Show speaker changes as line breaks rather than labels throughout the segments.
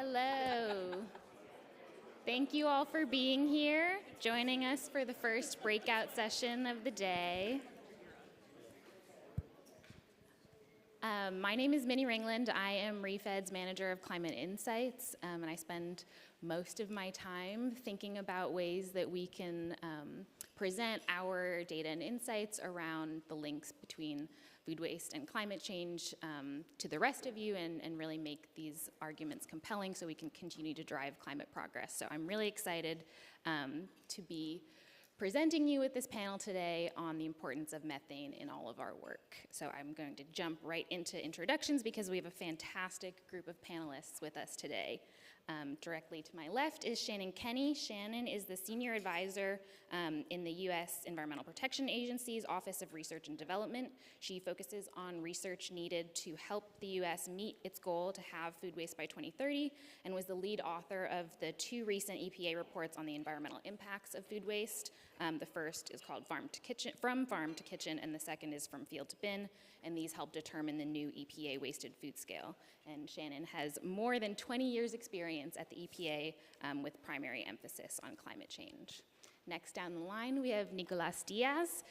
Hello. Thank you all for being here, joining us for the first breakout session of the day. My name is Minnie Ringland. I am REFED's Manager of Climate Insights, and I spend most of my time thinking about ways that we can present our data and insights around the links between food waste and climate change to the rest of you and really make these arguments compelling so we can continue to drive climate progress. So I'm really excited to be presenting you with this panel today on the importance of methane in all of our work. So I'm going to jump right into introductions because we have a fantastic group of panelists with us today. Directly to my left is Shannon Kenny. Shannon is the Senior Advisor in the U.S. Environmental Protection Agency's Office of Research and Development. She focuses on research needed to help the U.S. meet its goal to have food waste by 2030 and was the lead author of the two recent EPA reports on the environmental impacts of food waste. The first is called From Farm to Kitchen, and the second is From Field to Bin, and these help determine the new EPA wasted food scale. And Shannon has more than 20 years experience at the EPA with primary emphasis on climate change. Next down the line, we have Nicolas Diaz.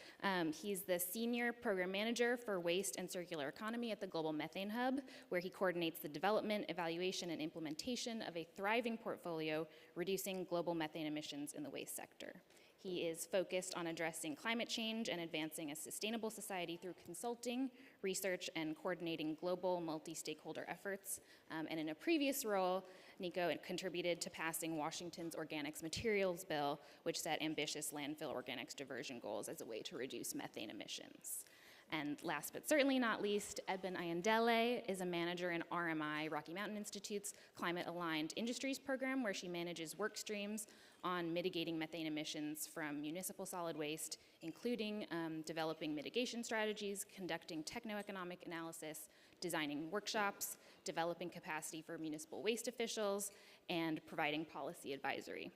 He's the Senior Program Manager for Waste and Circular Economy at the Global Methane Hub, where he coordinates the development, evaluation, and implementation of a thriving portfolio reducing global methane emissions in the waste sector. He is focused on addressing climate change and advancing a sustainable society through consulting, research, and coordinating global multi-stakeholder efforts. And in a previous role, Nico contributed to passing Washington's Organics Materials Bill, which set ambitious landfill organics diversion goals as a way to reduce methane emissions. And last but certainly not least, Eben Ayandele is a manager in RMI, Rocky Mountain Institute's Climate Aligned Industries program, where she manages work streams on mitigating methane emissions from municipal solid waste, including developing mitigation strategies, conducting techno-economic analysis, designing workshops, developing capacity for municipal waste officials, and providing policy advisory.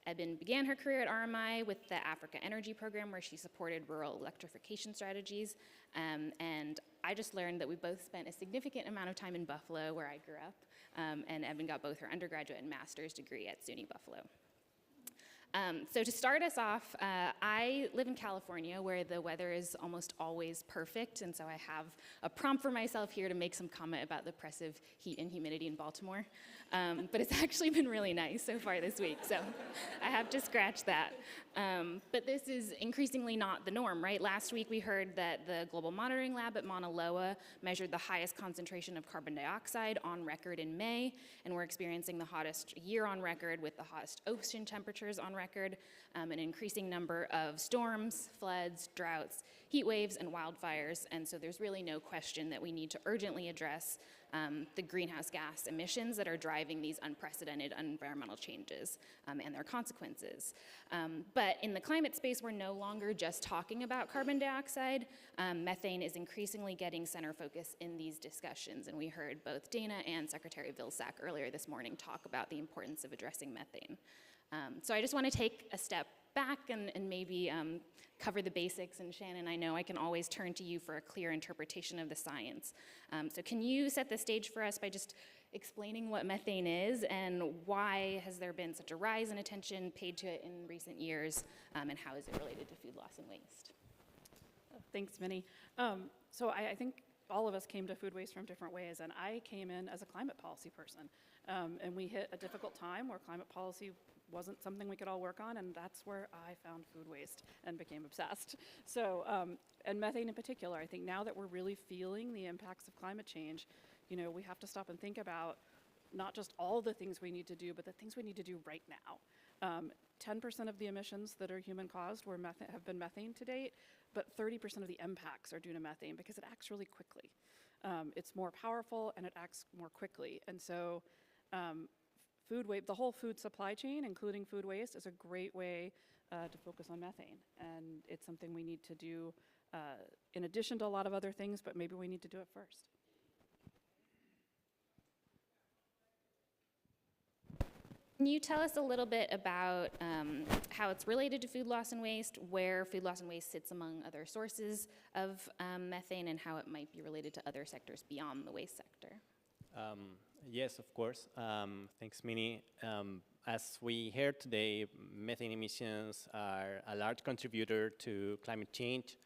Eben began her career at RMI with the Africa Energy Program, where she supported rural electrification strategies. And I just learned that we both spent a significant amount of time in Buffalo, where I grew up, and Eben got both her undergraduate and master's degree at SUNY Buffalo. So to start us off, I live in California, where the weather is almost always perfect, and so I have a prompt for myself here to make some comment about the oppressive heat and humidity in Baltimore. But it's actually been really nice so far this week, so I have to scratch that. But this is increasingly not the norm, right? Last week we heard that the Global Monitoring Lab at Mauna Loa measured the highest concentration of carbon dioxide on record in May, and we're experiencing the hottest year on record with the hottest ocean temperatures on record, an increasing number of storms, floods, droughts, heat waves, and wildfires. And so there's really no question that we need to urgently address the greenhouse gas emissions that are driving these unprecedented environmental changes and their consequences. But in the climate space, we're no longer just talking about carbon dioxide. Methane is increasingly getting center focus in these discussions, and we heard both Dana and Secretary Vilsack earlier this morning talk about the importance of addressing methane. So I just want to take a step back and maybe cover the basics. And Shannon, I know I can always turn to you for a clear interpretation of the science. So can you set the stage for us by just explaining what methane is and why has there been such a rise in attention paid to it in recent years, and how is it related to food loss and waste?
Thanks, Minnie. So I think all of us came to food waste from different ways, and I came in as a climate policy person. And we hit a difficult time where climate policy wasn't something we could all work on, and that's where I found food waste and became obsessed. So, and methane in particular, I think now that we're really feeling the impacts of climate change, you know, we have to stop and think about not just all the things we need to do, but the things we need to do right now. 10% of the emissions that are human caused have been methane to date, but 30% of the impacts are due to methane because it acts really quickly. It's more powerful and it acts more quickly. And so the whole food supply chain, including food waste, is a great way to focus on methane. And it's something we need to do in addition to a lot of other things, but maybe we need to do it first.
Can you tell us a little bit about how it's related to food loss and waste, where food loss and waste sits among other sources of methane, and how it might be related to other sectors beyond the waste sector?
Yes, of course. Thanks, Minnie. As we heard today, methane emissions are a large contributor to climate change.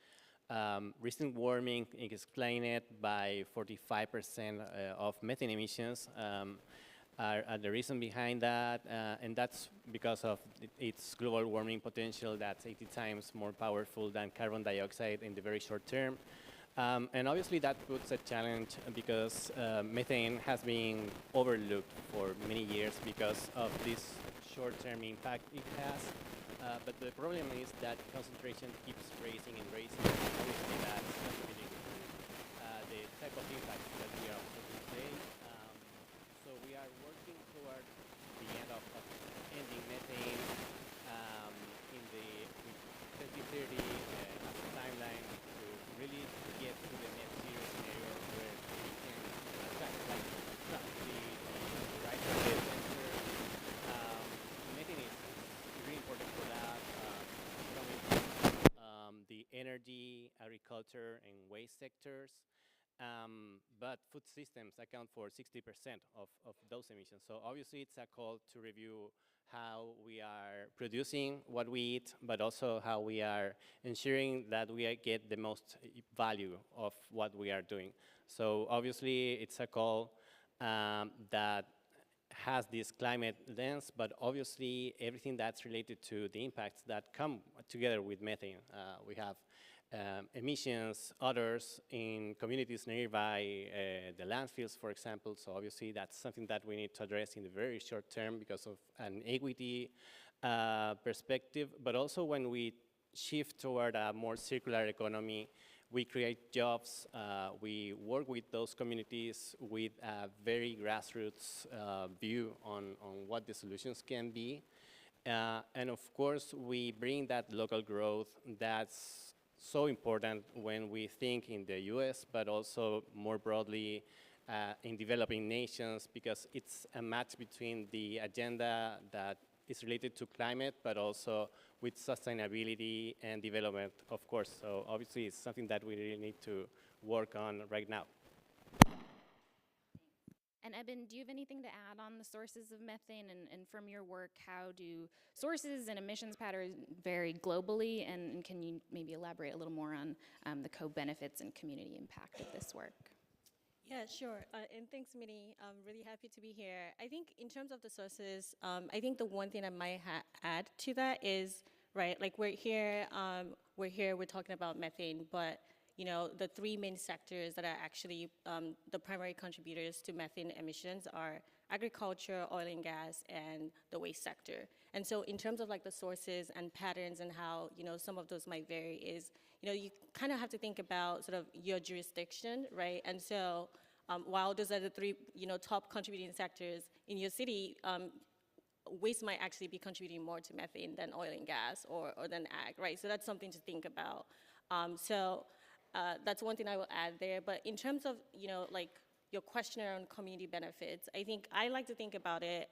Recent warming is explained by 45% of methane emissions are the reason behind that, and that's because of its global warming potential that's 80 times more powerful than carbon dioxide in the very short term. And obviously that puts a challenge because methane has been overlooked for many years because of this short-term impact it has. But the problem is that concentration keeps raising and raising. Obviously that's contributing to the type of impact that we are observing today. So we are working toward the end of ending methane in the 2030 as a timeline to really get to the net zero scenario where we can attract the right temperature. Methane is really important for that. The energy, agriculture, and waste sectors. But food systems account for 60% of those emissions. So obviously it's a call to review how we are producing what we eat, but also how we are ensuring that we get the most value of what we are doing. So obviously it's a call that has this climate lens, but obviously everything that's related to the impacts that come together with methane. We have emissions, others in communities nearby, the landfills, for example. So obviously that's something that we need to address in the very short term because of an equity perspective, but also when we shift toward a more circular economy, we create jobs, we work with those communities with a very grassroots view on what the solutions can be. And of course, we bring that local growth that's so important when we think in the US, but also more broadly in developing nations, because it's a match between the agenda that is related to climate, but also with sustainability and development, of course. So obviously it's something that we really need to work on right now.
And Eben, do you have anything to add on the sources of methane? And from your work, how do sources and emissions patterns vary globally? And can you maybe elaborate a little more on the co-benefits and community impact of this work?
Yeah, sure. And thanks, Minnie. I'm really happy to be here. I think in terms of the sources, I think the one thing I might add to that is, right, like we're here, we're talking about methane, but you know, the three main sectors that are actually the primary contributors to methane emissions are agriculture, oil and gas, and the waste sector. And so in terms of like the sources and patterns and how, you know, some of those might vary is, you know, you kind of have to think about sort of your jurisdiction, right? And so while those are the three, you know, top contributing sectors in your city, waste might actually be contributing more to methane than oil and gas or than ag, right? So that's something to think about. That's one thing I will add there. But in terms of, you know, like your question around community benefits, I think I like to think about it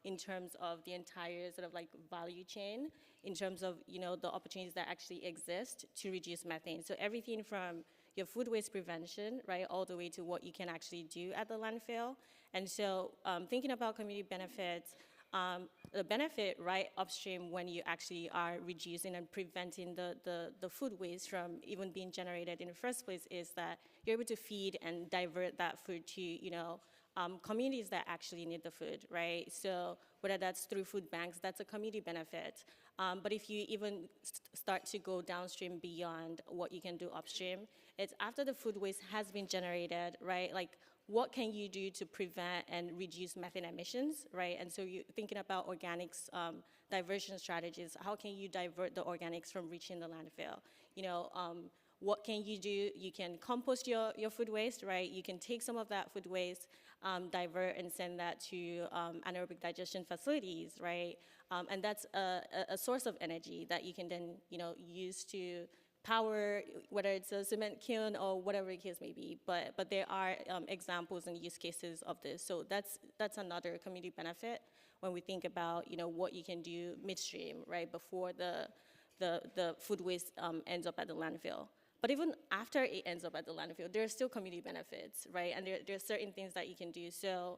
in terms of the entire sort of like value chain, in terms of, you know, the opportunities that actually exist to reduce methane. So everything from your food waste prevention, right, all the way to what you can actually do at the landfill. And so thinking about community benefits, the benefit right upstream when you actually are reducing and preventing the food waste from even being generated in the first place is that you're able to feed and divert that food to, you know, communities that actually need the food, right? So whether that's through food banks, that's a community benefit. But if you even start to go downstream beyond what you can do upstream, it's after the food waste has been generated, right? Like, what can you do to prevent and reduce methane emissions, right? And so you're thinking about organics diversion strategies. How can you divert the organics from reaching the landfill? You know, what can you do? You can compost your food waste, right? You can take some of that food waste, divert and send that to anaerobic digestion facilities, right? And that's a source of energy that you can then, you know, use to power, whether it's a cement kiln or whatever the case may be, but there are examples and use cases of this. So that's another community benefit when we think about, you know, what you can do midstream, right, before the food waste ends up at the landfill. But even after it ends up at the landfill, there are still community benefits, right? And there are certain things that you can do. So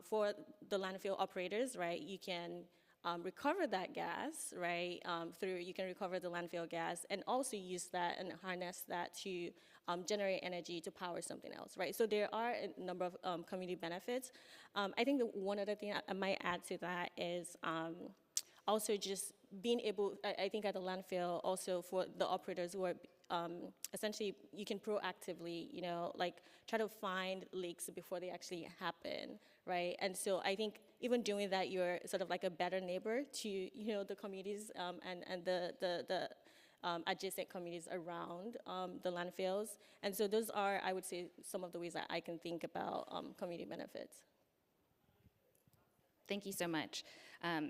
for the landfill operators, right, you can recover that gas, right, you can recover the landfill gas and also use that and harness that to generate energy to power something else, right? So there are a number of community benefits. I think the one other thing I might add to that is also just being able, I think at the landfill, also for the operators who are essentially, you can proactively, like try to find leaks before they actually happen, right? And so I think even doing that, you're sort of like a better neighbor to, the communities and the adjacent communities around the landfills. And so those are, I would say, some of the ways that I can think about community benefits.
Thank you so much.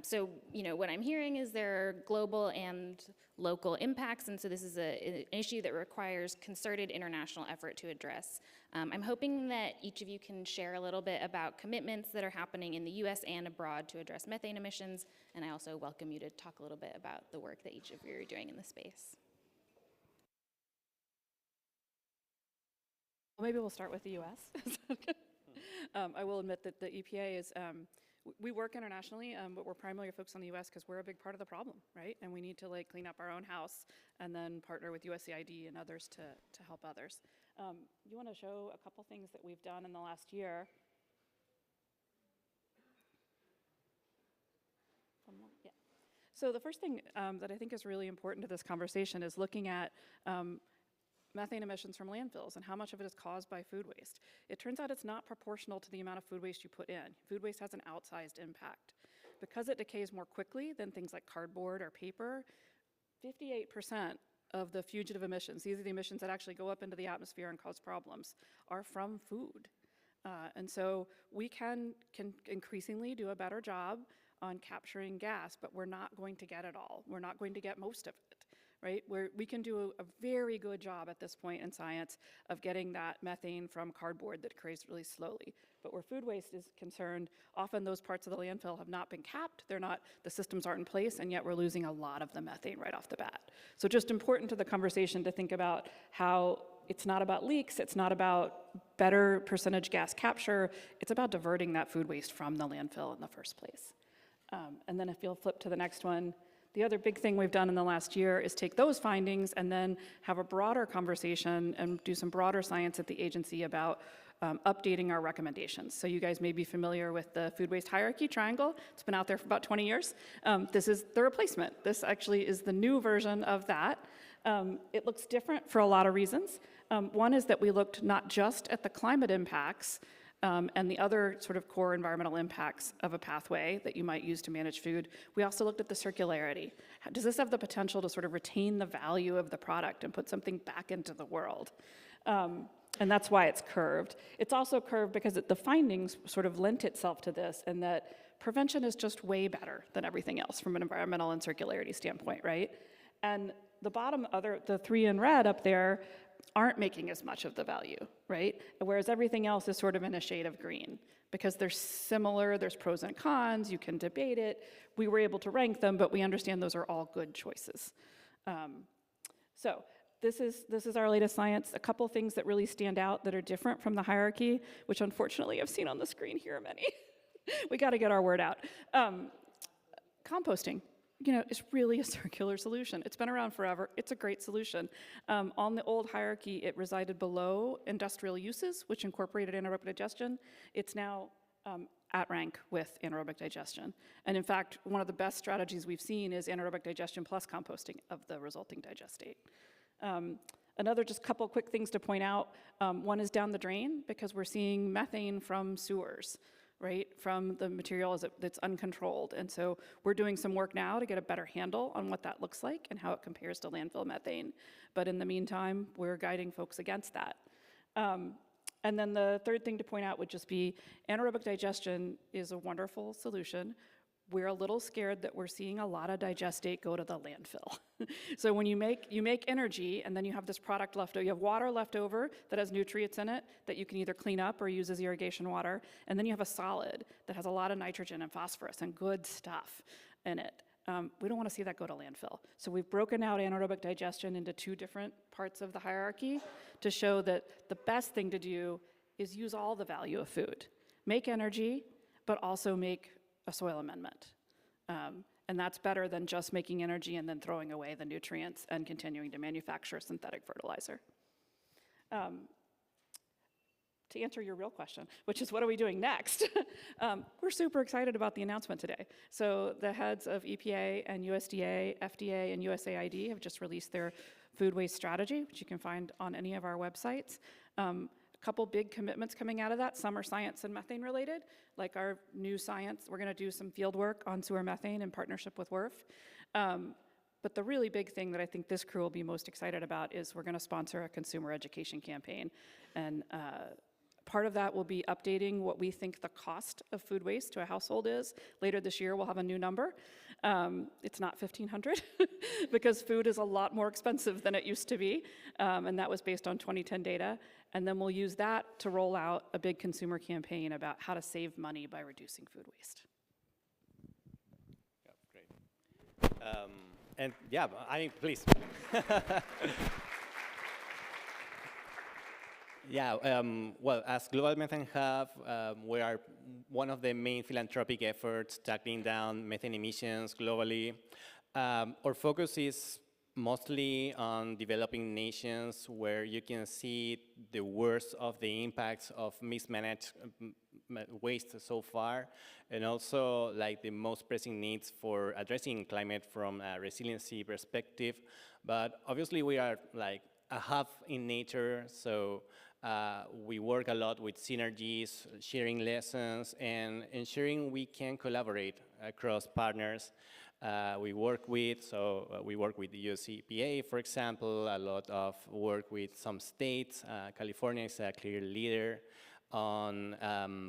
So, what I'm hearing is there are global and local impacts, and so this is an issue that requires concerted international effort to address. I'm hoping that each of you can share a little bit about commitments that are happening in the U.S. and abroad to address methane emissions, and I also welcome you to talk a little bit about the work that each of you are doing in the space.
Well, maybe we'll start with the U.S. I will admit that the EPA is, we work internationally, but we're primarily focused on the U.S. because we're a big part of the problem, right? And we need to clean up our own house and then partner with USAID and others to help others. You want to show a couple things that we've done in the last year? Yeah. So the first thing that I think is really important to this conversation is looking at methane emissions from landfills and how much of it is caused by food waste. It turns out it's not proportional to the amount of food waste you put in. Food waste has an outsized impact. Because it decays more quickly than things like cardboard or paper, 58% of the fugitive emissions, these are the emissions that actually go up into the atmosphere and cause problems, are from food. And so we can increasingly do a better job on capturing gas, but we're not going to get it all. We're not going to get most of it. Right, where we can do a very good job at this point in science of getting that methane from cardboard that decays really slowly. But where food waste is concerned, often those parts of the landfill have not been capped, the systems aren't in place, and yet we're losing a lot of the methane right off the bat. So just important to the conversation to think about how it's not about leaks, it's not about better percentage gas capture, it's about diverting that food waste from the landfill in the first place. And then if you'll flip to the next one, the other big thing we've done in the last year is take those findings and then have a broader conversation and do some broader science at the agency about updating our recommendations. So you guys may be familiar with the food waste hierarchy triangle. It's been out there for about 20 years. This is the replacement. This actually is the new version of that. It looks different for a lot of reasons. One is that we looked not just at the climate impacts, and the other sort of core environmental impacts of a pathway that you might use to manage food. We also looked at the circularity. Does this have the potential to sort of retain the value of the product and put something back into the world? And that's why it's curved. It's also curved because the findings sort of lent itself to this, and that prevention is just way better than everything else from an environmental and circularity standpoint, right? And the bottom the three in red up there aren't making as much of the value, right? Whereas everything else is sort of in a shade of green because they're similar, there's pros and cons, you can debate it. We were able to rank them, but we understand those are all good choices. So this is our latest science. A couple things that really stand out that are different from the hierarchy, which unfortunately I've seen on the screen here many. We got to get our word out. Composting. It's really a circular solution. It's been around forever. It's a great solution. On the old hierarchy, it resided below industrial uses, which incorporated anaerobic digestion. It's now at rank with anaerobic digestion. And in fact, one of the best strategies we've seen is anaerobic digestion plus composting of the resulting digestate. Another just couple quick things to point out. One is down the drain, because we're seeing methane from sewers, right, from the material that's uncontrolled. And so we're doing some work now to get a better handle on what that looks like and how it compares to landfill methane. But in the meantime, we're guiding folks against that. And then the third thing to point out would just be anaerobic digestion is a wonderful solution. We're a little scared that we're seeing a lot of digestate go to the landfill. So when you make energy and then you have this product left over, you have water left over that has nutrients in it that you can either clean up or use as irrigation water, and then you have a solid that has a lot of nitrogen and phosphorus and good stuff in it. We don't want to see that go to landfill. So we've broken out anaerobic digestion into two different parts of the hierarchy to show that the best thing to do is use all the value of food. make energy, but also make a soil amendment. And that's better than just making energy and then throwing away the nutrients and continuing to manufacture synthetic fertilizer. To answer your real question, which is what are we doing next? We're super excited about the announcement today. So the heads of EPA and USDA, FDA, and USAID have just released their food waste strategy, which you can find on any of our websites. A couple big commitments coming out of that. Some are science and methane related, like our new science. We're gonna do some field work on sewer methane in partnership with WRF. But the really big thing that I think this crew will be most excited about is we're gonna sponsor a consumer education campaign. And part of that will be updating what we think the cost of food waste to a household is. Later this year, we'll have a new number. It's not $1,500 because food is a lot more expensive than it used to be. And that was based on 2010 data. And then we'll use that to roll out a big consumer campaign about how to save money by reducing food waste.
Yeah, great. And yeah, I mean, please. Yeah, well, as Global Methane Hub, we are one of the main philanthropic efforts tackling down methane emissions globally. Our focus is mostly on developing nations where you can see the worst of the impacts of mismanaged waste so far, and also like the most pressing needs for addressing climate from a resiliency perspective. But obviously we are like a hub in nature, so we work a lot with synergies, sharing lessons, and ensuring we can collaborate across partners we work with. So we work with the US EPA, for example, a lot of work with some states. California is a clear leader on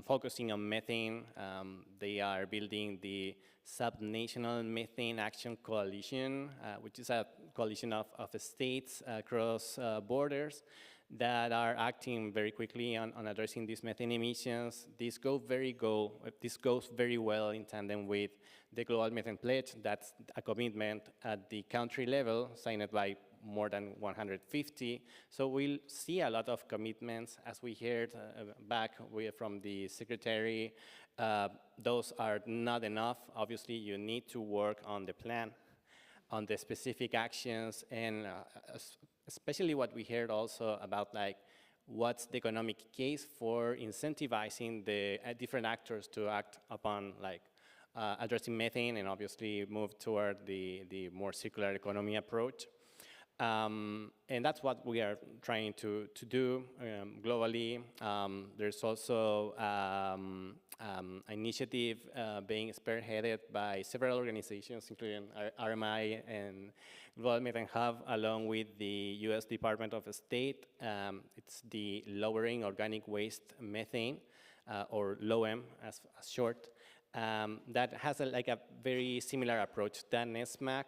focusing on methane. They are building the Subnational Methane Action Coalition, which is a coalition of states across borders that are acting very quickly on addressing these methane emissions. This goes very well in tandem with the Global Methane Pledge. That's a commitment at the country level, signed by more than 150. So we'll see a lot of commitments, as we heard back from the Secretary. Those are not enough. Obviously, you need to work on the plan, on the specific actions, and especially what we heard also about like what's the economic case for incentivizing the different actors to act upon like addressing methane and obviously move toward the more circular economy approach. And that's what we are trying to do globally. There's also an initiative being spearheaded by several organizations, including RMI and Global Methane Hub, along with the US Department of State. It's the Lowering Organic Waste Methane, or LOEM as short. That has a very similar approach than NSMAC,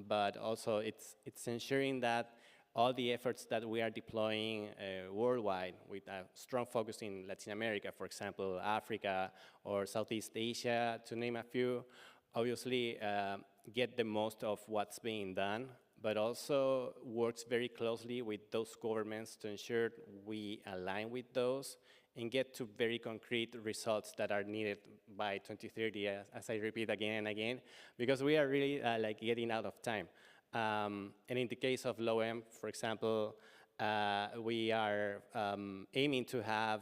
but also it's ensuring that all the efforts that we are deploying worldwide, with a strong focus in Latin America, for example, Africa or Southeast Asia, to name a few, obviously get the most of what's being done, but also works very closely with those governments to ensure we align with those and get to very concrete results that are needed by 2030, as I repeat again and again, because we are really like getting out of time. And in the case of LOEM, for example, we are aiming to have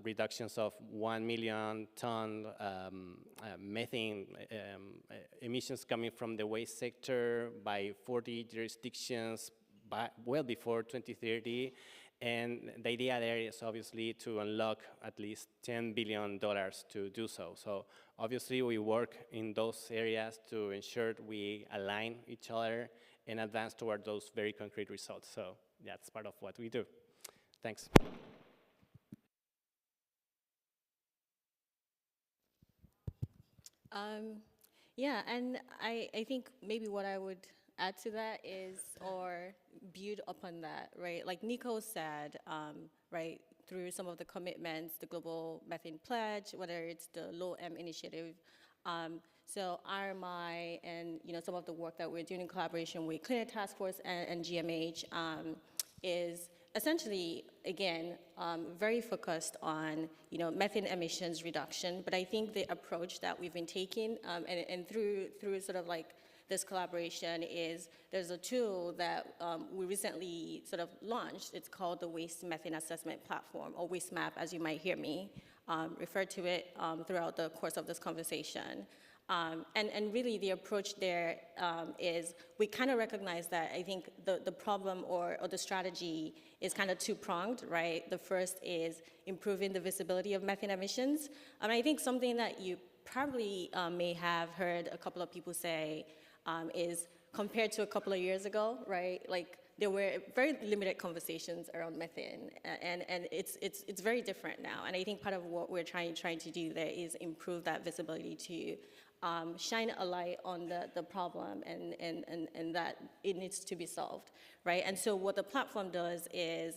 reductions of 1 million ton methane emissions coming from the waste sector by 40 jurisdictions well before 2030. And the idea there is obviously to unlock at least $10 billion to do so. So obviously we work in those areas to ensure we align each other and advance toward those very concrete results. So that's part of what we do. Thanks.
Yeah, and I think maybe what I would add to that is, or build upon that, right? Like Nico said, right, through some of the commitments, the Global Methane Pledge, whether it's the Low-M initiative, so RMI and some of the work that we're doing in collaboration with Cleaner Task Force and GMH is essentially, again, very focused on, methane emissions reduction. But I think the approach that we've been taking, and through sort of like this collaboration, is there's a tool that we recently sort of launched. It's called the Waste Methane Assessment Platform, or Waste Map, as you might hear me refer to it throughout the course of this conversation. And really the approach there is we kind of recognize that I think the problem or the strategy is kind of two-pronged, right? The first is improving the visibility of methane emissions. I think something that you probably may have heard a couple of people say is compared to a couple of years ago, right? Like there were very limited conversations around methane, and it's very different now. And I think part of what we're trying to do there is improve that visibility to shine a light on the problem and that it needs to be solved, right? And so what the platform does is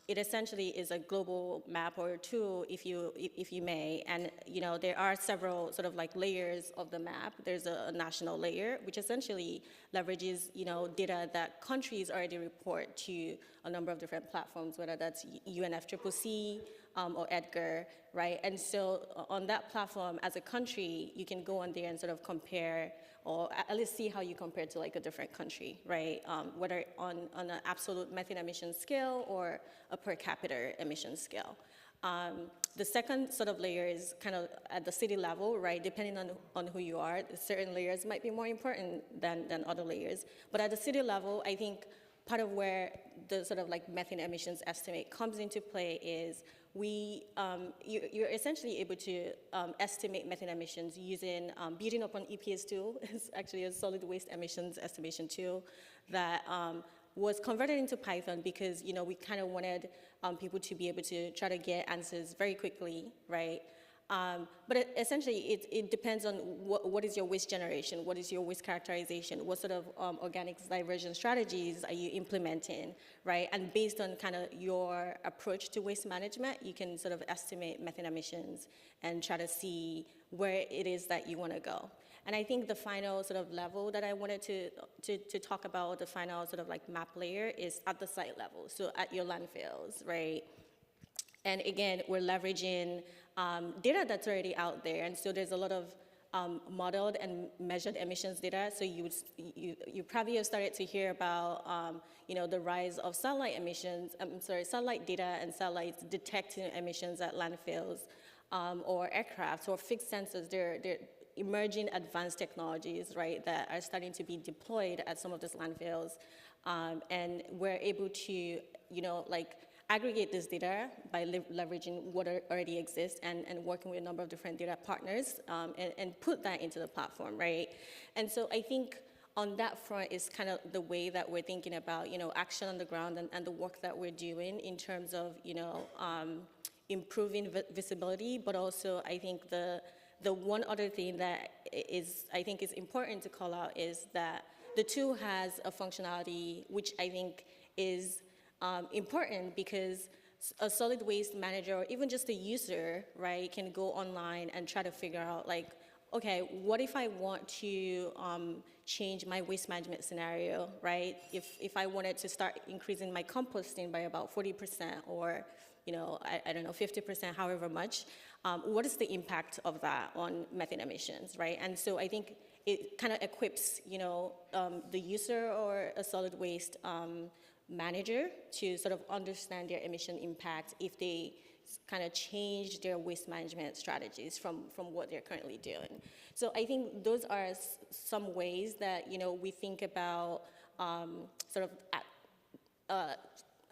it essentially is a global map or tool, if you may, and there are several sort of like layers of the map. There's a national layer, which essentially leverages data that countries already report to a number of different platforms, whether that's UNFCCC or EDGAR, right? And so on that platform, as a country, you can go on there and sort of compare, or at least see how you compare to like a different country, right? Whether on an absolute methane emission scale or a per capita emission scale. The second sort of layer is kind of at the city level, right? Depending on who you are, certain layers might be more important than other layers. But at the city level, I think part of where the sort of like methane emissions estimate comes into play is you're essentially able to estimate methane emissions using building upon EPA's tool. It's actually a solid waste emissions estimation tool that was converted into Python because we kind of wanted people to be able to try to get answers very quickly, right? But essentially, it depends on what is your waste generation, what is your waste characterization, what sort of organics diversion strategies are you implementing, right? And based on kind of your approach to waste management, you can sort of estimate methane emissions and try to see where it is that you want to go. And I think the final sort of level that I wanted to talk about, the final sort of like map layer, is at the site level, so at your landfills, right? And again, we're leveraging data that's already out there, and so there's a lot of modeled and measured emissions data. So you probably have started to hear about the rise of satellite emissions. Satellite data and satellites detecting emissions at landfills or aircraft or fixed sensors. They're emerging advanced technologies, right, that are starting to be deployed at some of these landfills, and we're able to aggregate this data by leveraging what already exists and working with a number of different data partners and put that into the platform, right? And so I think on that front is kind of the way that we're thinking about, action on the ground and the work that we're doing in terms of, improving visibility, but also I think the one other thing that I think is important to call out is that the tool has a functionality which I think is important because a solid waste manager or even just a user, right, can go online and try to figure out okay, what if I want to change my waste management scenario, right? If I wanted to start increasing my composting by about 40% or, I don't know, 50%, however much, what is the impact of that on methane emissions, right? And so I think it kind of equips, the user or a solid waste manager to sort of understand their emission impact if they kind of change their waste management strategies from what they're currently doing. So I think those are some ways that, we think about sort of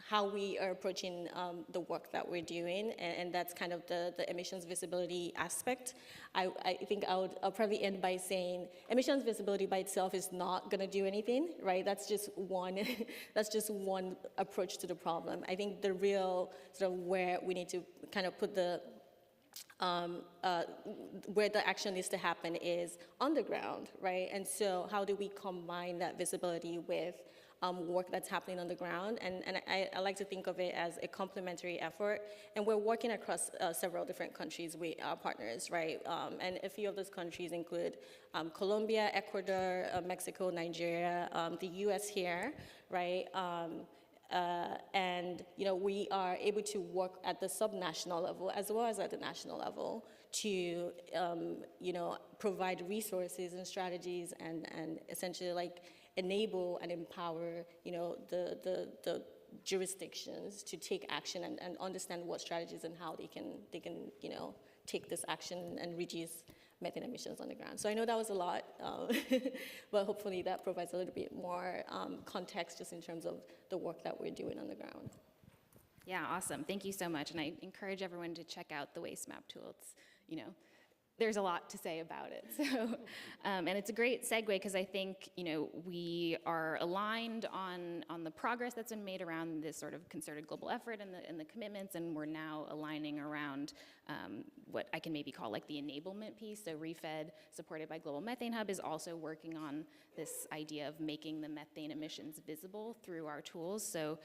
how we are approaching the work that we're doing, and that's kind of the emissions visibility aspect. I think I'll probably end by saying emissions visibility by itself is not going to do anything, right? That's just one approach to the problem. I think the real sort of where we need to kind of put the where the action needs to happen is on the ground, right? And so how do we combine that visibility with work that's happening on the ground, and I like to think of it as a complementary effort, and we're working across several different countries with our partners, right? And a few of those countries include Colombia, Ecuador, Mexico, Nigeria, the US here, right? And we are able to work at the subnational level as well as at the national level to provide resources and strategies and essentially like enable and empower the jurisdictions to take action and understand what strategies and how they can take this action and reduce methane emissions on the ground. So I know that was a lot, but hopefully that provides a little bit more context just in terms of the work that we're doing on the ground.
Yeah, awesome. Thank you so much. And I encourage everyone to check out the waste map tool. It's, there's a lot to say about it. So, and it's a great segue because I think, we are aligned on the progress that's been made around this sort of concerted global effort and the commitments, and we're now aligning around what I can maybe call like the enablement piece. So ReFed, supported by Global Methane Hub, is also working on this idea of making the methane emissions visible through our tools. So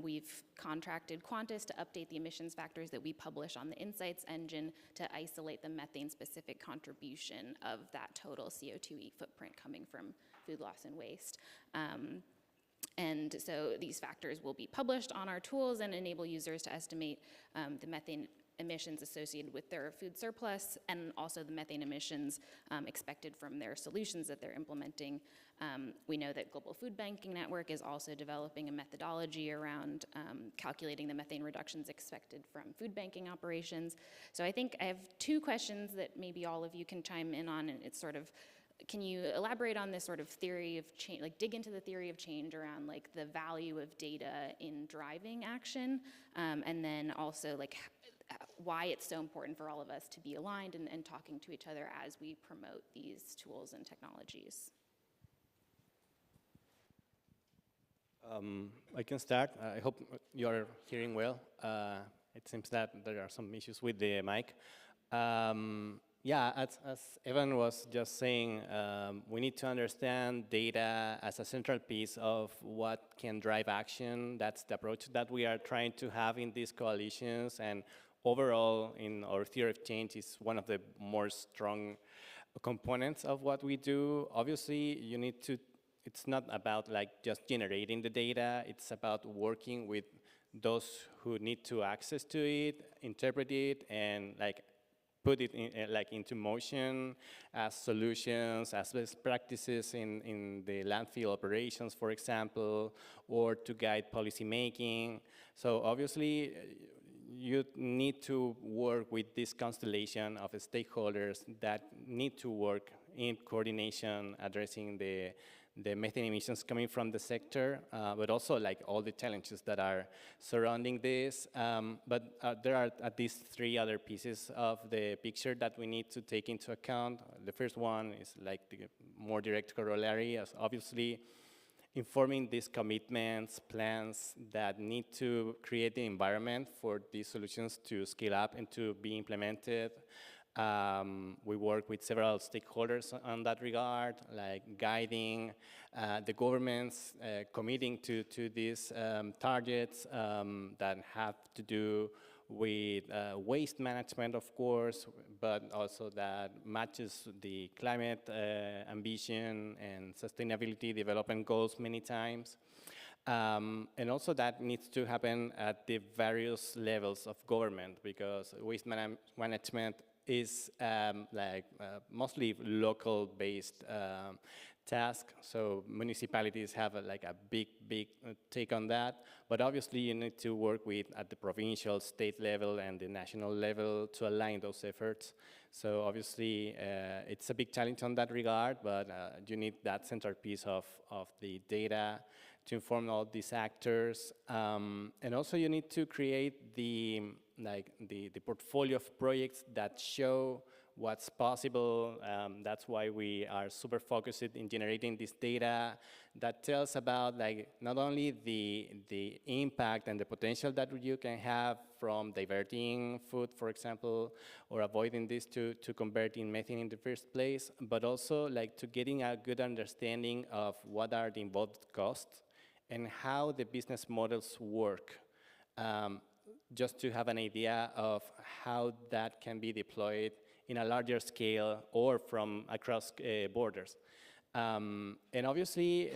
we've contracted Qantas to update the emissions factors that we publish on the Insights engine to isolate the methane-specific contribution of that total CO2e footprint coming from food loss and waste. And so these factors will be published on our tools and enable users to estimate the methane emissions associated with their food surplus and also the methane emissions expected from their solutions that they're implementing. We know that Global Food Banking Network is also developing a methodology around calculating the methane reductions expected from food banking operations. So I think I have two questions that maybe all of you can chime in on, and it's sort of, can you elaborate on this sort of theory of change, like dig into the theory of change around like the value of data in driving action, and then also like why it's so important for all of us to be aligned and talking to each other as we promote these tools and technologies.
I can start. I hope you're hearing well. It seems that there are some issues with the mic. Yeah, as Evan was just saying, we need to understand data as a central piece of what can drive action. That's the approach that we are trying to have in these coalitions, and overall in our theory of change is one of the more strong components of what we do. Obviously, you need to, it's not about like just generating the data, it's about working with those who need to access to it, interpret it, and like put it in, into motion as solutions, as best practices in the landfill operations, for example, or to guide policy making. So obviously, you need to work with this constellation of stakeholders that need to work in coordination, addressing the methane emissions coming from the sector, but also like all the challenges that are surrounding this. But there are at least three other pieces of the picture that we need to take into account. The first one is like the more direct corollary, as obviously informing these commitments, plans that need to create the environment for these solutions to scale up and to be implemented. We work with several stakeholders on that regard, like guiding the governments, committing to these targets that have to do with waste management, of course, but also that matches the climate ambition and sustainability development goals many times. And also that needs to happen at the various levels of government, because waste management is mostly local-based task. So municipalities have a big take on that. But obviously you need to work with at the provincial, state level, and the national level to align those efforts. So obviously it's a big challenge on that regard, but you need that centerpiece of the data to inform all these actors. And also you need to create the portfolio of projects that show what's possible. That's why we are super focused in generating this data that tells about not only the impact and the potential that you can have from diverting food, for example, or avoiding this to convert in methane in the first place, but also to getting a good understanding of what are the involved costs and how the business models work. Just to have an idea of how that can be deployed in a larger scale or from across borders. And obviously,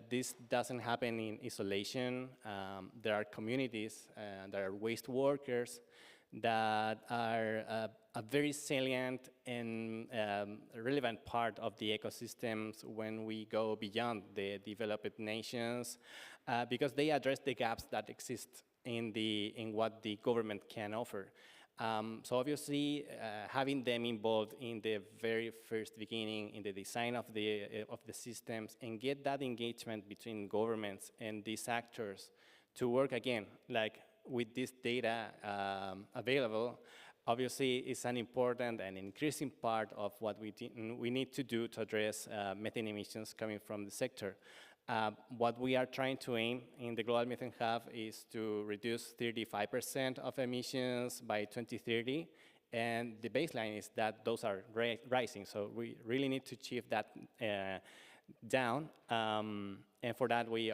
this doesn't happen in isolation. There are communities, there are waste workers that are a very salient and relevant part of the ecosystems when we go beyond the developed nations, because they address the gaps that exist in what the government can offer. So obviously, having them involved in the very first beginning, in the design of the systems, and get that engagement between governments and these actors to work again, like with this data available, obviously is an important and increasing part of what we need to do to address methane emissions coming from the sector. What we are trying to aim in the Global Methane Hub is to reduce 35% of emissions by 2030, and the baseline is that those are rising, so we really need to achieve that down, and for that we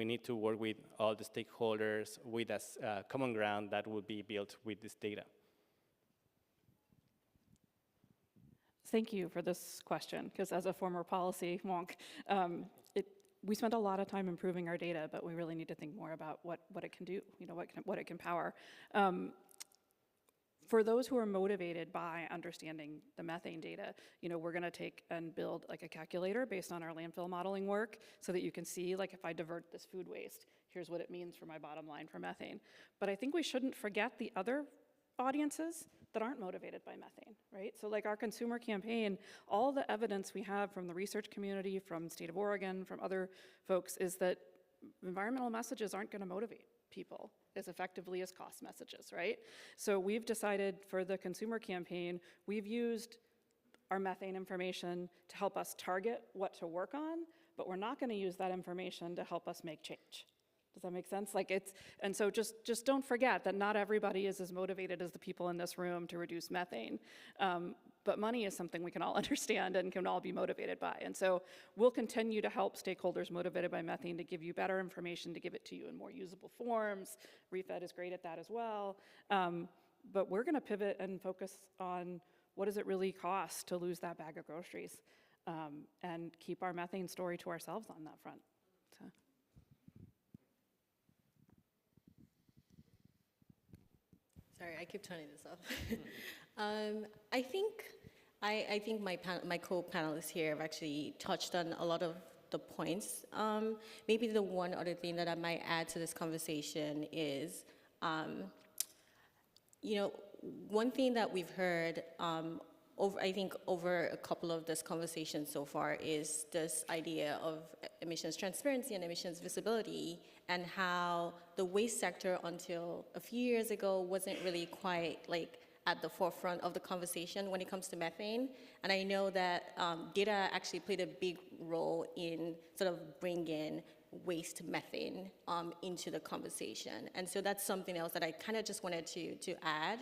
need to work with all the stakeholders with a common ground that will be built with this data.
Thank you for this question, because as a former policy wonk, we spend a lot of time improving our data, but we really need to think more about what it can do, what it can power. For those who are motivated by understanding the methane data, we're going to take and build like a calculator based on our landfill modeling work so that you can see, like, if I divert this food waste, here's what it means for my bottom line for methane. But I think we shouldn't forget the other audiences that aren't motivated by methane, right? So like our consumer campaign, all the evidence we have from the research community, from the state of Oregon, from other folks, is that environmental messages aren't going to motivate people as effectively as cost messages, right? So we've decided for the consumer campaign, we've used our methane information to help us target what to work on, but we're not going to use that information to help us make change. Does that make sense? And so just don't forget that not everybody is as motivated as the people in this room to reduce methane. But money is something we can all understand and can all be motivated by. And so we'll continue to help stakeholders motivated by methane to give you better information, to give it to you in more usable forms. ReFed is great at that as well. But we're going to pivot and focus on what does it really cost to lose that bag of groceries, and keep our methane story to ourselves on that front. So.
Sorry, I keep turning this off. I think my co-panelists here have actually touched on a lot of the points. Maybe the one other thing that I might add to this conversation is, one thing that we've heard over a couple of this conversation so far is this idea of emissions transparency and emissions visibility, and how the waste sector until a few years ago wasn't really quite at the forefront of the conversation when it comes to methane. And I know that data actually played a big role in sort of bringing waste methane into the conversation. And so that's something else that I kind of just wanted to add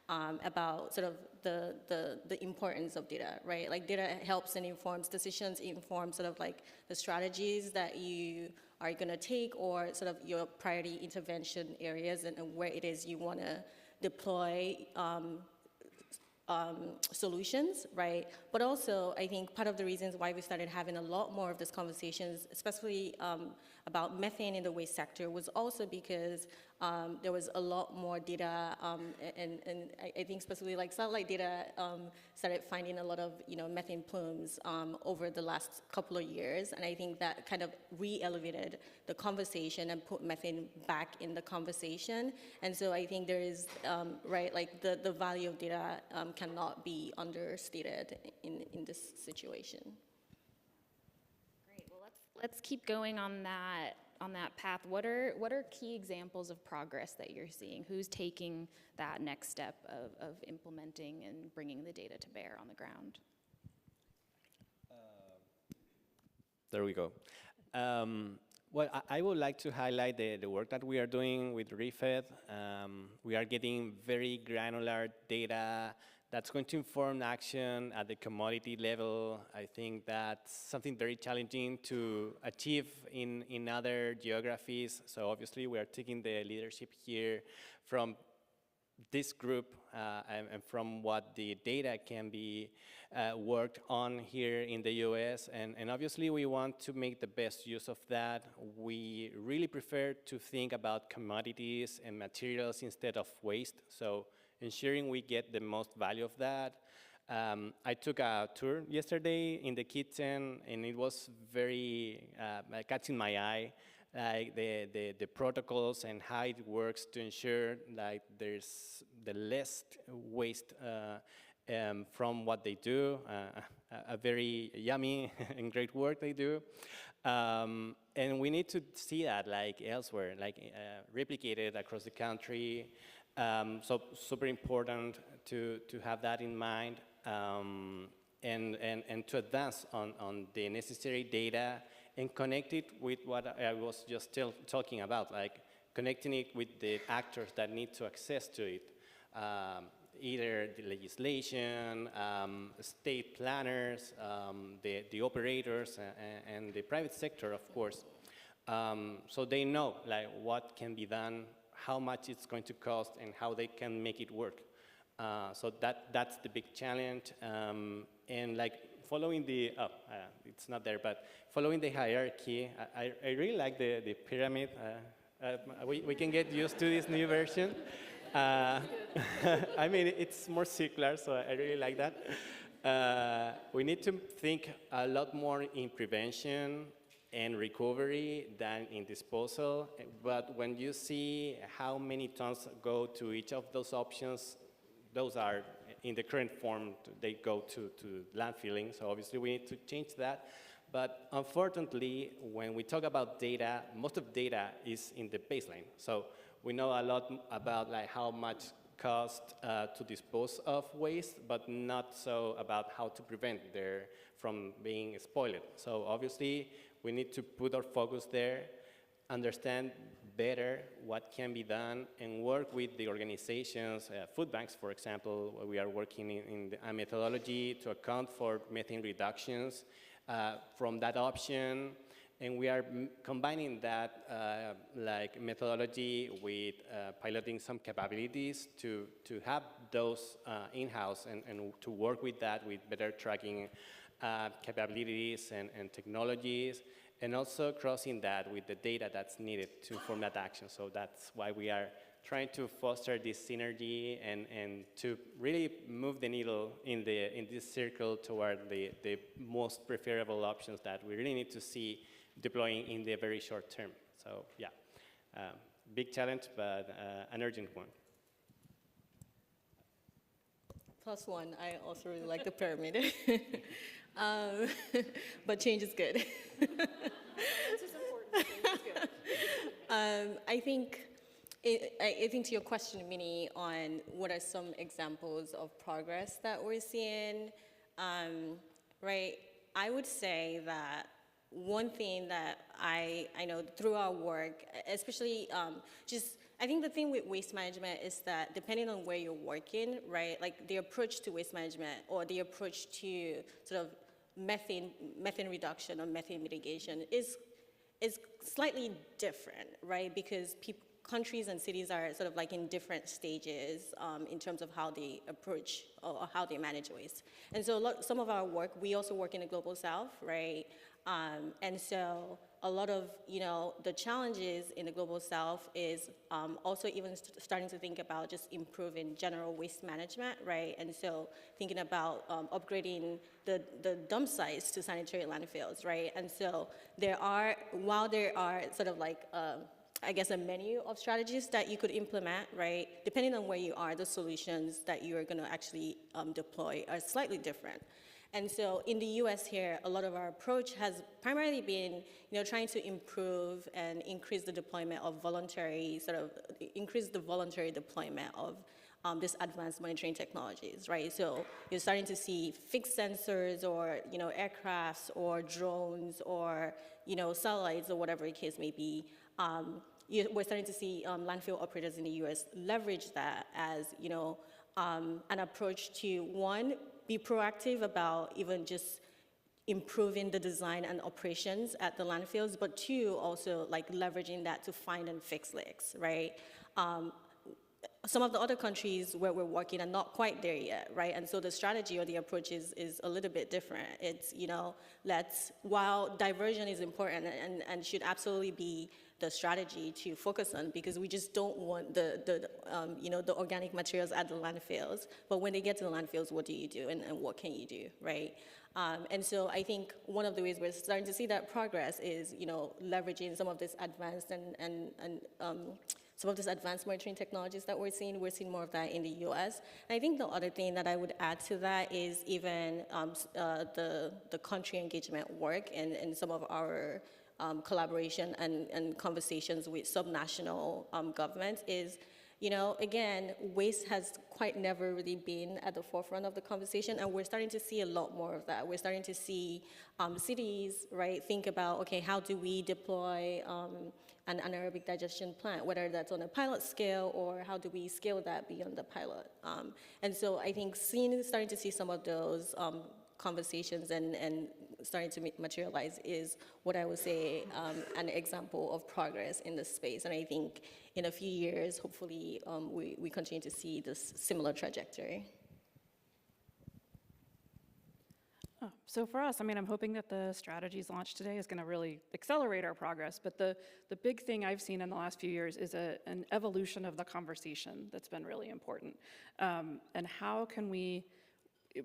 about sort of the importance of data, right? Like data helps and informs decisions, informs sort of like the strategies that you are going to take, or sort of your priority intervention areas and where it is you want to deploy solutions, right? But also, I think part of the reasons why we started having a lot more of these conversations, especially about methane in the waste sector, was also because there was a lot more data, and I think specifically like satellite data started finding a lot of methane plumes over the last couple of years, and I think that kind of re-elevated the conversation and put methane back in the conversation. And so I think there is right, like the value of data cannot be understated in this situation.
Great. Well, let's keep going on that path. What are key examples of progress that you're seeing? Who's taking that next step of implementing and bringing the data to bear on the ground?
There we go. Well, I would like to highlight the work that we are doing with ReFed. We are getting very granular data that's going to inform action at the commodity level. I think that's something very challenging to achieve in other geographies. So obviously we are taking the leadership here from this group and from what the data can be worked on here in the US. And obviously we want to make the best use of that. We really prefer to think about commodities and materials instead of waste. So ensuring we get the most value of that. I took a tour yesterday in the kitchen, and it was very catching my eye, like the protocols and how it works to ensure like there's the less waste from what they do. A very yummy and great work they do. And we need to see that like elsewhere, like replicated across the country. So super important to have that in mind. And to advance on the necessary data and connect it with what I was just still talking about, like connecting it with the actors that need to access to it, either the legislation, state planners, the operators, and the private sector, of course, so they know like what can be done, how much it's going to cost, and how they can make it work. So that's the big challenge, and like following the, it's not there, but following the hierarchy, I really like the pyramid. We can get used to this new version. I mean, it's more circular, so I really like that. We need to think a lot more in prevention and recovery than in disposal, but when you see how many tons go to each of those options, those are, in the current form, they go to landfilling, so obviously we need to change that. But unfortunately, when we talk about data, most of data is in the baseline. So we know a lot about like how much cost to dispose of waste, but not so about how to prevent there from being spoiled. So obviously, we need to put our focus there, understand better what can be done, and work with the organizations, food banks, for example, where we are working in a methodology to account for methane reductions from that option. And we are combining that like methodology with piloting some capabilities to have those in-house and to work with that with better tracking capabilities and technologies, and also crossing that with the data that's needed to form that action. So that's why we are trying to foster this synergy and to really move the needle in this circle toward the most preferable options that we really need to see deploying in the very short term. So yeah, big challenge, but an urgent one.
Plus one, I also really like the pyramid. But change is good.
This is important. It's good.
I think to your question, Minnie, on what are some examples of progress that we're seeing, right? I would say that one thing that I know through our work, especially I think the thing with waste management is that depending on where you're working, right, like the approach to waste management or the approach to sort of methane reduction or methane mitigation is slightly different, right? Because countries and cities are sort of like in different stages in terms of how they approach or how they manage waste. And so some of our work, we also work in the Global South, right? And so a lot of, the challenges in the Global South is also even starting to think about just improving general waste management, right? And so thinking about upgrading the dump sites to sanitary landfills, right? And so while there are sort of like, I guess, a menu of strategies that you could implement, right? Depending on where you are, the solutions that you are going to actually deploy are slightly different. And so in the US here, a lot of our approach has primarily been, trying to improve and increase the deployment of increase the voluntary deployment of this advanced monitoring technologies, right? So you're starting to see fixed sensors or, aircrafts or drones or, satellites or whatever the case may be. We're starting to see landfill operators in the US leverage that as, an approach to, one, be proactive about even just improving the design and operations at the landfills, but two, also like leveraging that to find and fix leaks, right? some of the other countries where we're working are not quite there yet, right? And so the strategy or the approach is a little bit different. It's, while diversion is important and should absolutely be the strategy to focus on, because we just don't want the organic materials at the landfills. But when they get to the landfills, what do you do, and what can you do, right? And so I think one of the ways we're starting to see that progress is, leveraging some of this advanced and some of this advanced monitoring technologies that we're seeing. We're seeing more of that in the US. And I think the other thing that I would add to that is even the country engagement work and some of our collaboration and conversations with subnational governments is, again, waste has quite never really been at the forefront of the conversation, and we're starting to see a lot more of that. We're starting to see cities, right, think about, okay, how do we deploy an anaerobic digestion plant, whether that's on a pilot scale or how do we scale that beyond the pilot. And so I think starting to see some of those conversations and starting to materialize is what I would say an example of progress in this space. And I think in a few years, hopefully, we continue to see this similar trajectory.
Oh, so for us, I'm hoping that the strategies launched today is going to really accelerate our progress. But the big thing I've seen in the last few years is an evolution of the conversation that's been really important. And how can we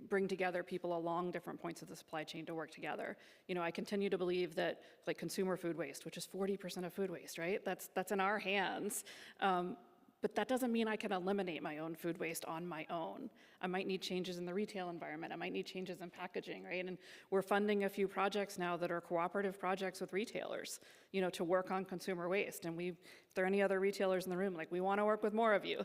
bring together people along different points of the supply chain to work together? I continue to believe that like consumer food waste, which is 40% of food waste, right? That's in our hands. But that doesn't mean I can eliminate my own food waste on my own. I might need changes in the retail environment. I might need changes in packaging, right? And we're funding a few projects now that are cooperative projects with retailers, to work on consumer waste. And if there are any other retailers in the room, we want to work with more of you.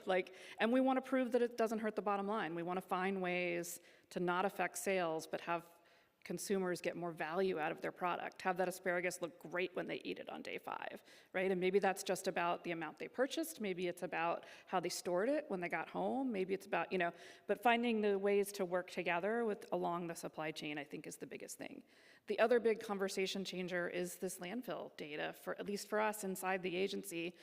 And we want to prove that it doesn't hurt the bottom line. We want to find ways to not affect sales, but have consumers get more value out of their product, have that asparagus look great when they eat it on day 5, right? And maybe that's just about the amount they purchased, maybe it's about how they stored it when they got home, maybe it's about, but finding the ways to work together along the supply chain, I think, is the biggest thing. The other big conversation changer is this landfill data, at least for us inside the agency.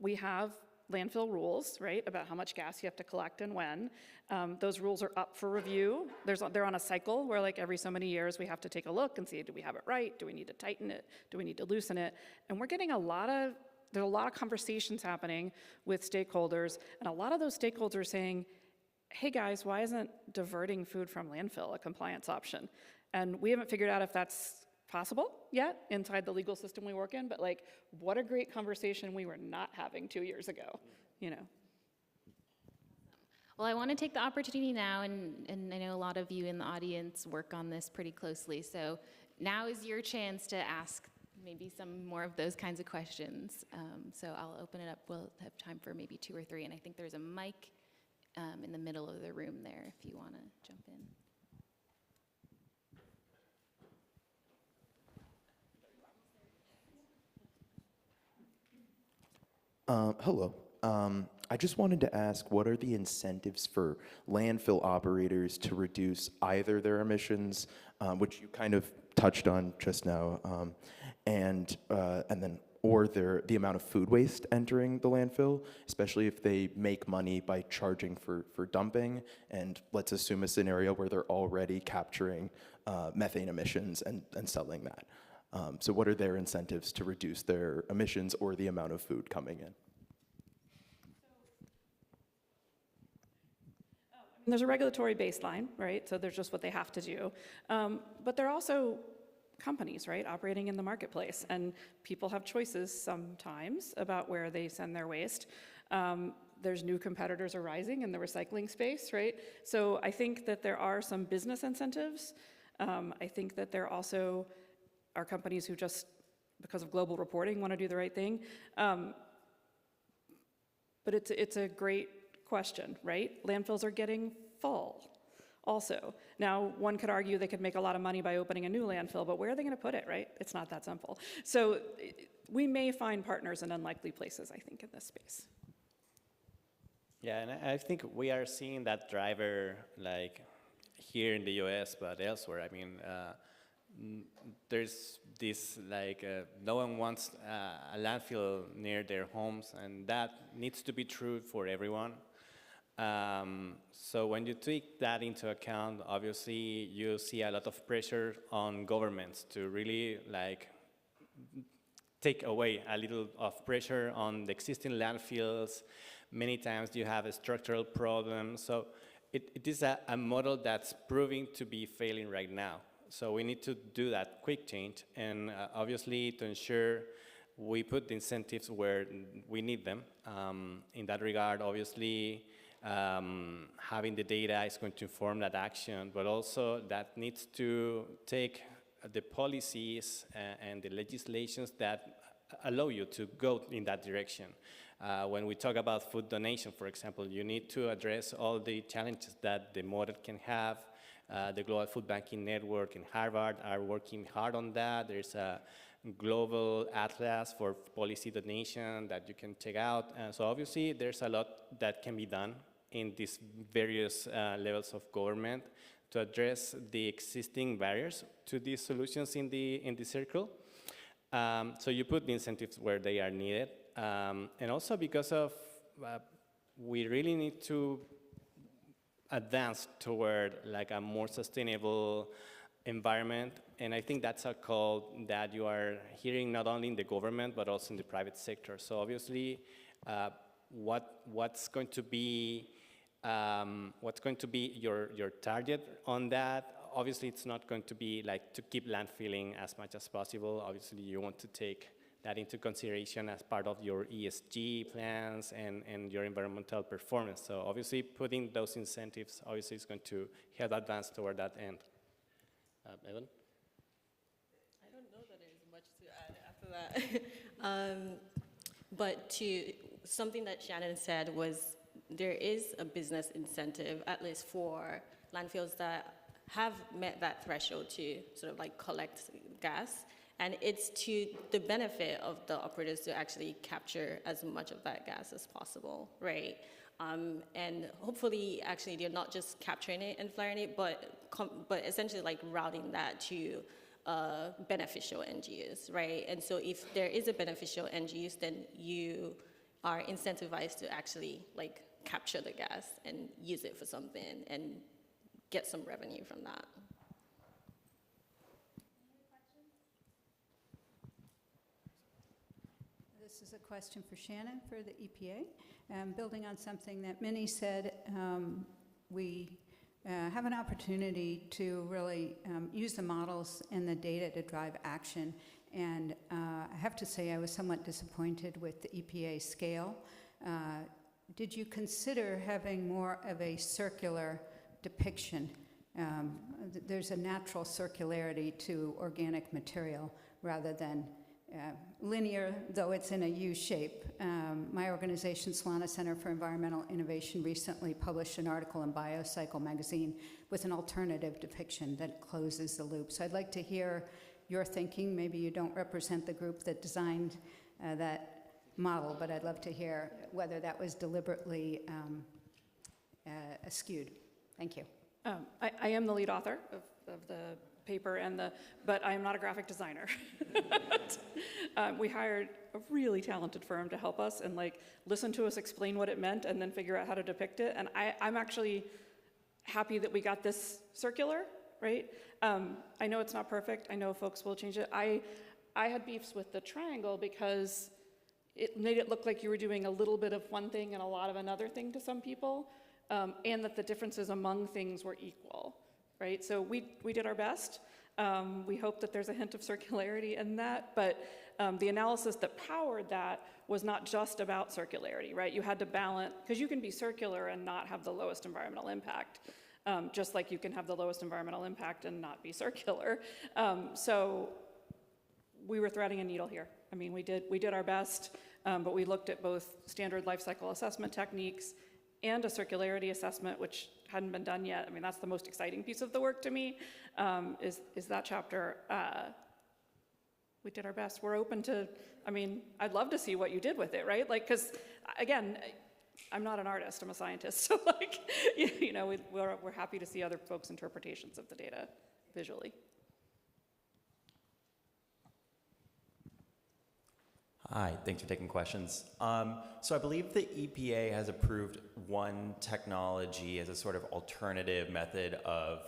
We have landfill rules, right, about how much gas you have to collect and when. Those rules are up for review. They're on a cycle where every so many years we have to take a look and see, do we have it right? Do we need to tighten it? Do we need to loosen it? And we're getting there's a lot of conversations happening with stakeholders, and a lot of those stakeholders saying, hey guys, why isn't diverting food from landfill a compliance option? And we haven't figured out if that's possible yet inside the legal system we work in, but what a great conversation we were not having 2 years ago,
Well, I want to take the opportunity now, and I know a lot of you in the audience work on this pretty closely, so now is your chance to ask maybe some more of those kinds of questions. So I'll open it up. We'll have time for maybe 2 or 3, and I think there's a mic in the middle of the room there if you want to jump in.
Hello. I just wanted to ask, what are the incentives for landfill operators to reduce either their emissions, which you kind of touched on just now, or the amount of food waste entering the landfill, especially if they make money by charging for dumping, and let's assume a scenario where they're already capturing methane emissions and selling that. So what are their incentives to reduce their emissions or the amount of food coming in?
There's a regulatory baseline, right? So there's just what they have to do. But they're also companies, right, operating in the marketplace. And people have choices sometimes about where they send their waste. There's new competitors arising in the recycling space, right? So I think that there are some business incentives. I think that there also are companies who just, because of global reporting, want to do the right thing. But it's a great question, right? Landfills are getting full also. Now, one could argue they could make a lot of money by opening a new landfill, but where are they going to put it, right? It's not that simple. So we may find partners in unlikely places, I think, in this space.
Yeah, and I think we are seeing that driver here in the US, but elsewhere. there's this like no one wants a landfill near their homes, and that needs to be true for everyone. So when you take that into account, obviously you see a lot of pressure on governments to really like take away a little of pressure on the existing landfills. Many times you have a structural problem. So it is a model that's proving to be failing right now. So we need to do that quick change, and obviously to ensure we put the incentives where we need them. In that regard, obviously, having the data is going to inform that action, but also that needs to take the policies and the legislations that allow you to go in that direction. When we talk about food donation, for example, you need to address all the challenges that the model can have. The Global Food Banking Network and Harvard are working hard on that. There's a global atlas for policy donation that you can check out. So obviously, there's a lot that can be done in these various levels of government to address the existing barriers to these solutions in the circle. So you put the incentives where they are needed. And also because of, we really need to advance toward like a more sustainable environment. And I think that's a call that you are hearing not only in the government, but also in the private sector. So obviously, what's going to be your target on that? Obviously, it's not going to be like to keep landfilling as much as possible. Obviously, you want to take that into consideration as part of your ESG plans and your environmental performance. So obviously, putting those incentives obviously is going to help advance toward that end. Evan?
I don't know that there's much to add after that. But to something that Shannon said was there is a business incentive, at least for landfills that have met that threshold to sort of like collect gas. And it's to the benefit of the operators to actually capture as much of that gas as possible, right? And hopefully, actually, they're not just capturing it and flaring it, but essentially like routing that to beneficial end use, right? And so if there is a beneficial end use, then you are incentivized to actually like capture the gas and use it for something and get some revenue from that.
This is a question for Shannon for the EPA. Building on something that Minnie said, we have an opportunity to really use the models and the data to drive action. And I have to say I was somewhat disappointed with the EPA scale. Did you consider having more of a circular depiction? There's a natural circularity to organic material rather than linear, though it's in a U shape. My organization, Solana Center for Environmental Innovation, recently published an article in Biocycle magazine with an alternative depiction that closes the loop. So I'd like to hear your thinking. Maybe you don't represent the group that designed that model, but I'd love to hear whether that was deliberately skewed. Thank you.
I am the lead author of the paper but I am not a graphic designer. We hired a really talented firm to help us and like listen to us explain what it meant and then figure out how to depict it. And I'm actually happy that we got this circular, right? I know it's not perfect. I know folks will change it. I had beefs with the triangle because it made it look like you were doing a little bit of one thing and a lot of another thing to some people, and that the differences among things were equal. Right, so we did our best. We hope that there's a hint of circularity in that, but the analysis that powered that was not just about circularity, right? You had to balance, because you can be circular and not have the lowest environmental impact, just like you can have the lowest environmental impact and not be circular. So we were threading a needle here. I mean, we did our best, but we looked at both standard life cycle assessment techniques and a circularity assessment, which hadn't been done yet. I mean, that's the most exciting piece of the work to me, is that chapter. We did our best. We're open to, I mean, I'd love to see what you did with it, right? Like, because, again, I'm not an artist, I'm a scientist, so like, you know, we're happy to see other folks' interpretations of the data visually.
Hi, thanks for taking questions. So I believe the EPA has approved one technology as a sort of alternative method of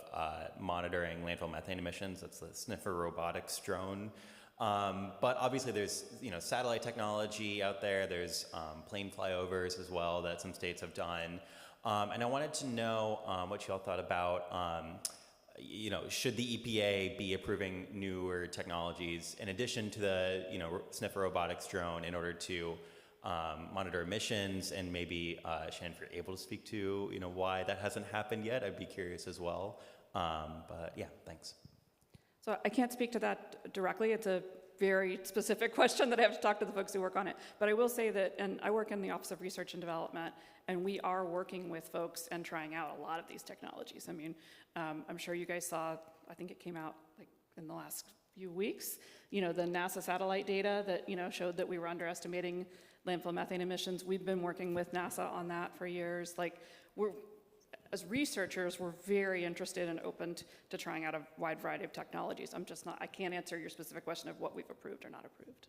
monitoring landfill methane emissions. That's the sniffer robotics drone. But obviously there's satellite technology out there. There's plane flyovers as well that some states have done. And I wanted to know what you all thought about should the EPA be approving newer technologies in addition to the, sniffer robotics drone in order to monitor emissions? And maybe, Shannon, if you're able to speak to, why that hasn't happened yet, I'd be curious as well. But yeah, thanks.
So I can't speak to that directly. It's a very specific question that I have to talk to the folks who work on it. But I will say that, and I work in the Office of Research and Development, and we are working with folks and trying out a lot of these technologies. I mean, I'm sure you guys saw, I think it came out like in the last few weeks, the NASA satellite data that, showed that we were underestimating landfill methane emissions. We've been working with NASA on that for years. As researchers, we're very interested and open to trying out a wide variety of technologies. I can't answer your specific question of what we've approved or not approved.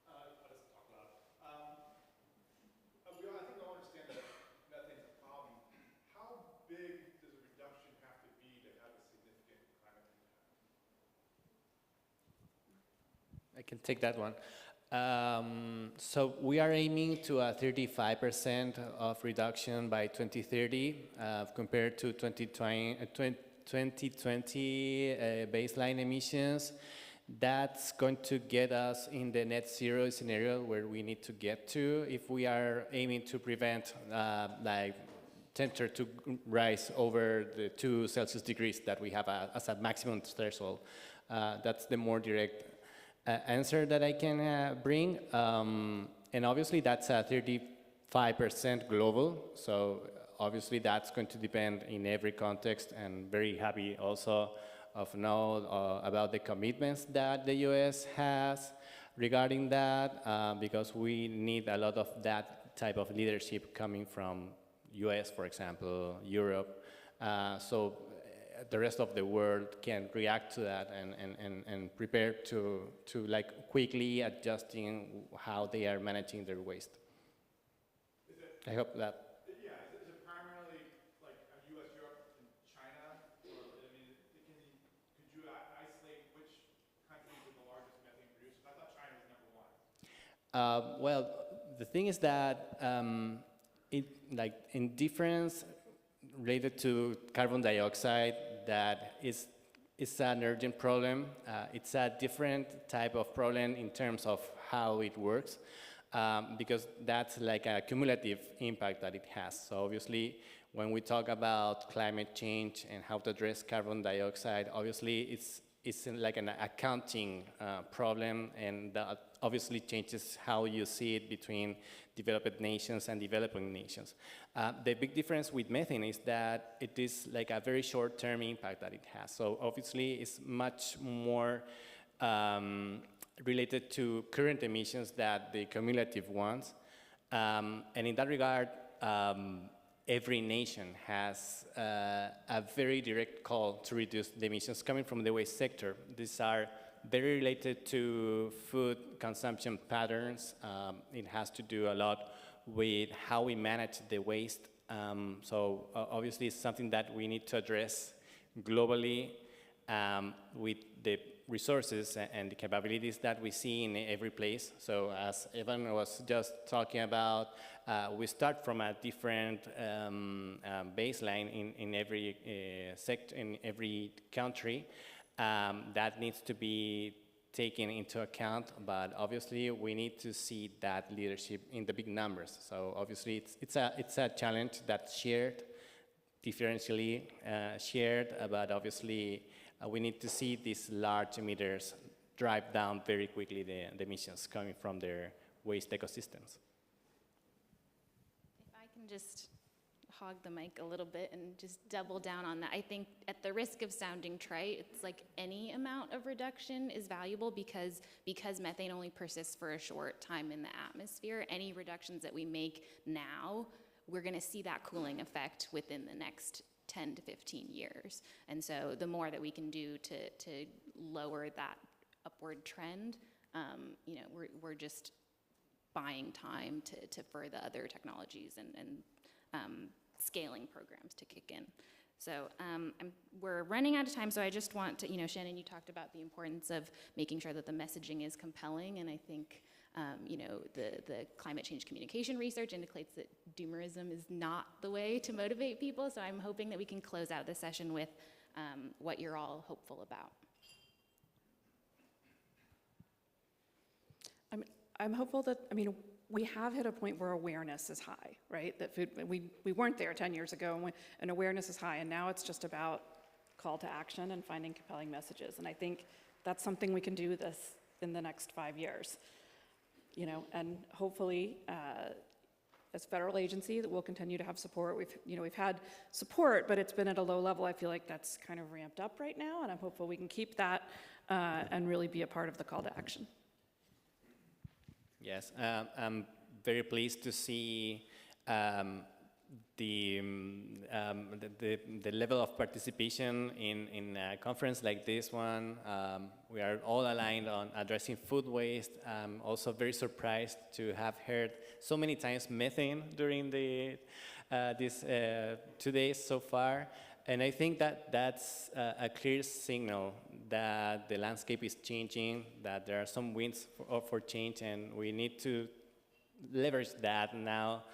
I'll just talk loud. I think we all understand that methane's a problem. How big does a reduction have to be to have a significant climate impact?
I can take that one. So we are aiming to a 35% of reduction by 2030 compared to 2020 baseline emissions. That's going to get us in the net zero scenario where we need to get to if we are aiming to prevent temperature to rise over the 2 Celsius degrees that we have as a maximum threshold. That's the more direct answer that I can bring. And obviously that's a 35% global. So obviously that's going to depend in every context, and very happy also of know about the commitments that the US has regarding that, because we need a lot of that type of leadership coming from US, for example, Europe. So the rest of the world can react to that and prepare to quickly adjusting how they are managing their waste. I hope that.
Yeah, is it primarily US, Europe, and China? Or, I mean, could you isolate which countries are the largest methane producers? I thought China was number one.
Well, the thing is that in difference related to carbon dioxide, that is an urgent problem. It's a different type of problem in terms of how it works, because that's like a cumulative impact that it has. So obviously, when we talk about climate change and how to address carbon dioxide, obviously it's like an accounting problem, and that obviously changes how you see it between developed nations and developing nations. The big difference with methane is that it is like a very short-term impact that it has. So obviously it's much more related to current emissions than the cumulative ones. And in that regard, every nation has a very direct call to reduce the emissions coming from the waste sector. These are very related to food consumption patterns. It has to do a lot with how we manage the waste. So obviously it's something that we need to address globally with the resources and the capabilities that we see in every place. So as Evan was just talking about, we start from a different baseline in every sector, in every country. That needs to be taken into account, but obviously we need to see that leadership in the big numbers. So obviously it's a challenge that's shared, differentially shared, but obviously we need to see these large emitters drive down very quickly the emissions coming from their waste ecosystems.
If I can just hog the mic a little bit and just double down on that. I think at the risk of sounding trite, it's like any amount of reduction is valuable because methane only persists for a short time in the atmosphere. Any reductions that we make now, we're going to see that cooling effect within the next 10 to 15 years. And so the more that we can do to lower that upward trend. You know, we're just buying time to further other technologies and scaling programs to kick in. So we're running out of time, so I just want to, you know, Shannon, you talked about the importance of making sure that the messaging is compelling, and I think, you know, the climate change communication research indicates that doomerism is not the way to motivate people, so I'm hoping that we can close out this session with what you're all hopeful about.
I'm hopeful that, I mean, we have hit a point where awareness is high, right? That food, we weren't there 10 years ago, and awareness is high, and now it's just about call to action and finding compelling messages. And I think that's something we can do this in the next 5 years, you know, and hopefully, as a federal agency, that we'll continue to have support. We've had support, but it's been at a low level. I feel like that's kind of ramped up right now, and I'm hopeful we can keep that and really be a part of the call to action.
Yes, I'm very pleased to see the level of participation in a conference like this one. We are all aligned on addressing food waste. I'm also very surprised to have heard so many times methane during these 2 days so far. And I think that that's a clear signal that the landscape is changing, that there are some winds for change, and we need to leverage that now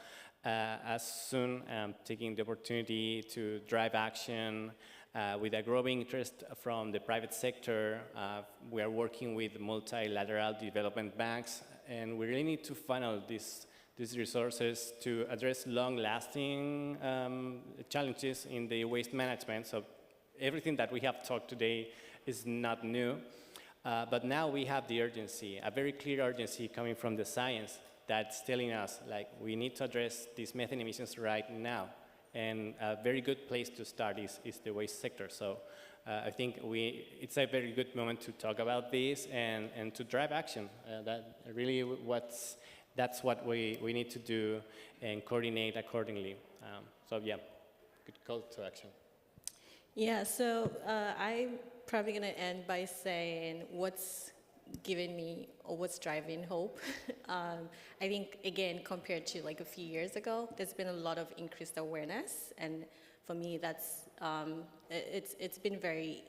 as soon taking the opportunity to drive action with a growing interest from the private sector. We are working with multilateral development banks, and we really need to funnel these resources to address long-lasting challenges in the waste management. So everything that we have talked today is not new, but now we have the urgency, a very clear urgency coming from the science that's telling us, like, we need to address these methane emissions right now. And a very good place to start is the waste sector. So I think it's a very good moment to talk about this and to drive action. That's what we need to do and coordinate accordingly. So yeah, good call to action.
Yeah, so I'm probably going to end by saying what's giving me or what's driving hope. I think, again, compared to like a few years ago, there's been a lot of increased awareness, and for me, that's it's been very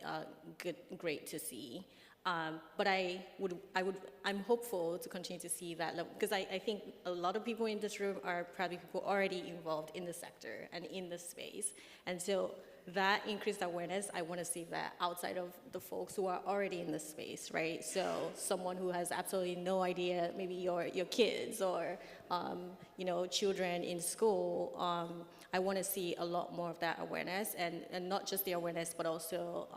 great to see. But I'm hopeful to continue to see that level, because I think a lot of people in this room are probably people already involved in the sector and in the space, and so that increased awareness, I want to see that outside of the folks who are already in the space, right? So someone who has absolutely no idea, maybe your kids or you know, children in school. I want to see a lot more of that awareness, and not just the awareness, but also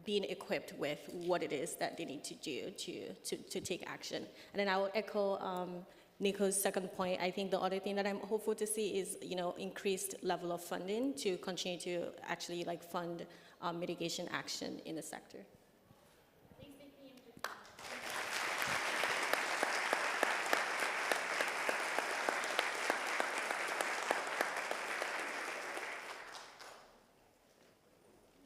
being equipped with what it is that they need to do to take action. And then I will echo Nico's second point. I think the other thing that I'm hopeful to see is, you know, increased level of funding to continue to actually like fund mitigation action in the sector.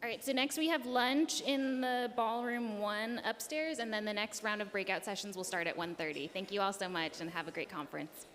All right, so next we have lunch in the ballroom 1 upstairs, and then the next round of breakout sessions will start at 1:30. Thank you all so much, and have a great conference.